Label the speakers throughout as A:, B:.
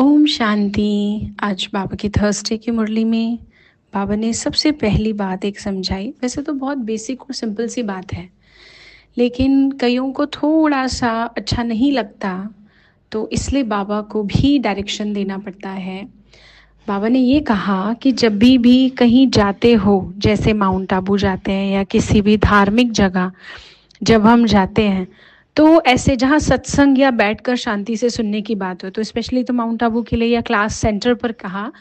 A: ओम शांति। आज बाबा की थर्सडे की मुरली में बाबा ने सबसे पहली बात एक समझाई। वैसे तो बहुत बेसिक और सिंपल सी बात है, लेकिन कईयों को थोड़ा सा अच्छा नहीं लगता, तो इसलिए बाबा को भी डायरेक्शन देना पड़ता है। बाबा ने ये कहा कि जब भी कहीं जाते हो, जैसे माउंट आबू जाते हैं या किसी भी धार्मिक जगह जब हम जाते हैं, तो ऐसे जहाँ सत्संग या बैठकर शांति से सुनने की बात हो, तो स्पेशली तो माउंट आबू के लिए या क्लास सेंटर पर कहा,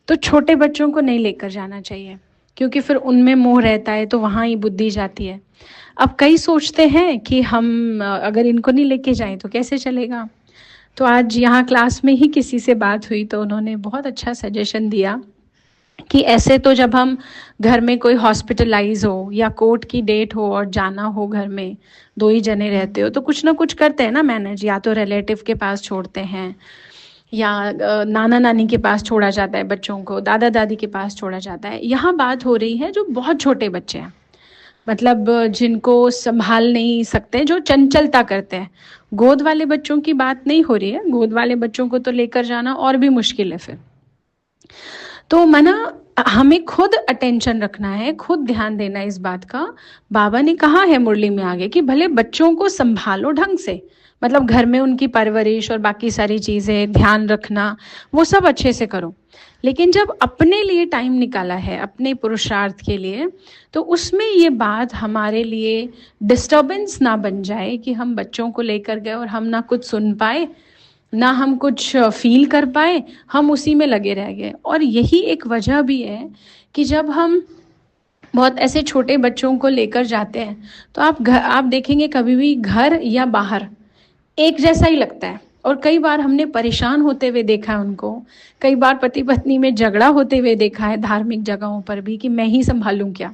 A: तो छोटे बच्चों को नहीं लेकर जाना चाहिए, क्योंकि फिर उनमें मोह रहता है, तो वहाँ ही बुद्धि जाती है। अब कई सोचते हैं कि हम अगर इनको नहीं लेके जाएं तो कैसे चलेगा। तो आज यहाँ क्लास में ही किसी से बात हुई, तो उन्होंने बहुत अच्छा सजेशन दिया कि ऐसे तो जब हम घर में कोई हॉस्पिटलाइज हो या कोर्ट की डेट हो और जाना हो, घर में दो ही जने रहते हो, तो कुछ ना कुछ करते हैं ना मैनेज। या तो रिलेटिव के पास छोड़ते हैं, या नाना नानी के पास छोड़ा जाता है बच्चों को, दादा दादी के पास छोड़ा जाता है। यहाँ बात हो रही है जो बहुत छोटे बच्चे हैं, मतलब जिनको संभाल नहीं सकते, जो चंचलता करते हैं। गोद वाले बच्चों की बात नहीं हो रही है, गोद वाले बच्चों को तो लेकर जाना और भी मुश्किल है फिर। तो मना हमें खुद अटेंशन रखना है, खुद ध्यान देना इस बात का। बाबा ने कहा है मुरली में आगे कि भले बच्चों को संभालो ढंग से, मतलब घर में उनकी परवरिश और बाकी सारी चीज़ें ध्यान रखना, वो सब अच्छे से करो, लेकिन जब अपने लिए टाइम निकाला है, अपने पुरुषार्थ के लिए, तो उसमें ये बात हमारे लिए डिस्टर्बेंस ना बन जाए कि हम बच्चों को लेकर गए और हम ना कुछ सुन पाए, ना हम कुछ फील कर पाए, हम उसी में लगे रह गए। और यही एक वजह भी है कि जब हम बहुत ऐसे छोटे बच्चों को लेकर जाते हैं, तो आप देखेंगे कभी भी घर या बाहर एक जैसा ही लगता है। और कई बार हमने परेशान होते हुए देखा है उनको, कई बार पति पत्नी में झगड़ा होते हुए देखा है धार्मिक जगहों पर भी, कि मैं ही संभालूं क्या।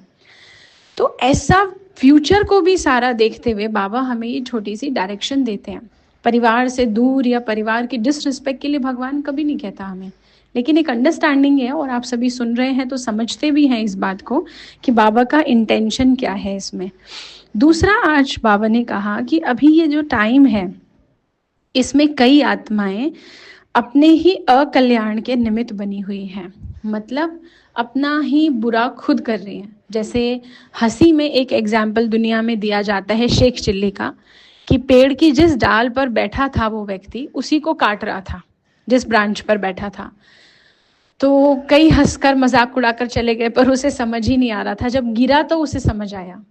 A: तो ऐसा फ्यूचर को भी सारा देखते हुए बाबा हमें ये छोटी सी डायरेक्शन देते हैं। परिवार से दूर या परिवार की डिसरिस्पेक्ट के लिए भगवान कभी नहीं कहता हमें, लेकिन एक अंडरस्टैंडिंग है, और आप सभी सुन रहे हैं तो समझते भी हैं इस बात को कि बाबा का इंटेंशन क्या है इसमें। दूसरा, आज बाबा ने कहा कि अभी ये जो टाइम है, इसमें कई आत्माएं अपने ही अकल्याण के निमित्त बनी हुई हैं, मतलब अपना ही बुरा खुद कर रही हैं। जैसे हंसी में एक एग्जाम्पल दुनिया में दिया जाता है शेख चिल्ली का, कि पेड़ की जिस डाल पर बैठा था वो व्यक्ति उसी को काट रहा था, जिस ब्रांच पर बैठा था। तो कई हंसकर मजाक उड़ाकर चले गए, पर उसे समझ ही नहीं आ रहा था, जब गिरा तो उसे समझ आया।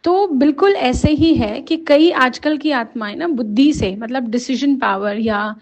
A: तो बिल्कुल ऐसे ही है कि कई आजकल की आत्माएं ना बुद्धि से, मतलब डिसीजन पावर या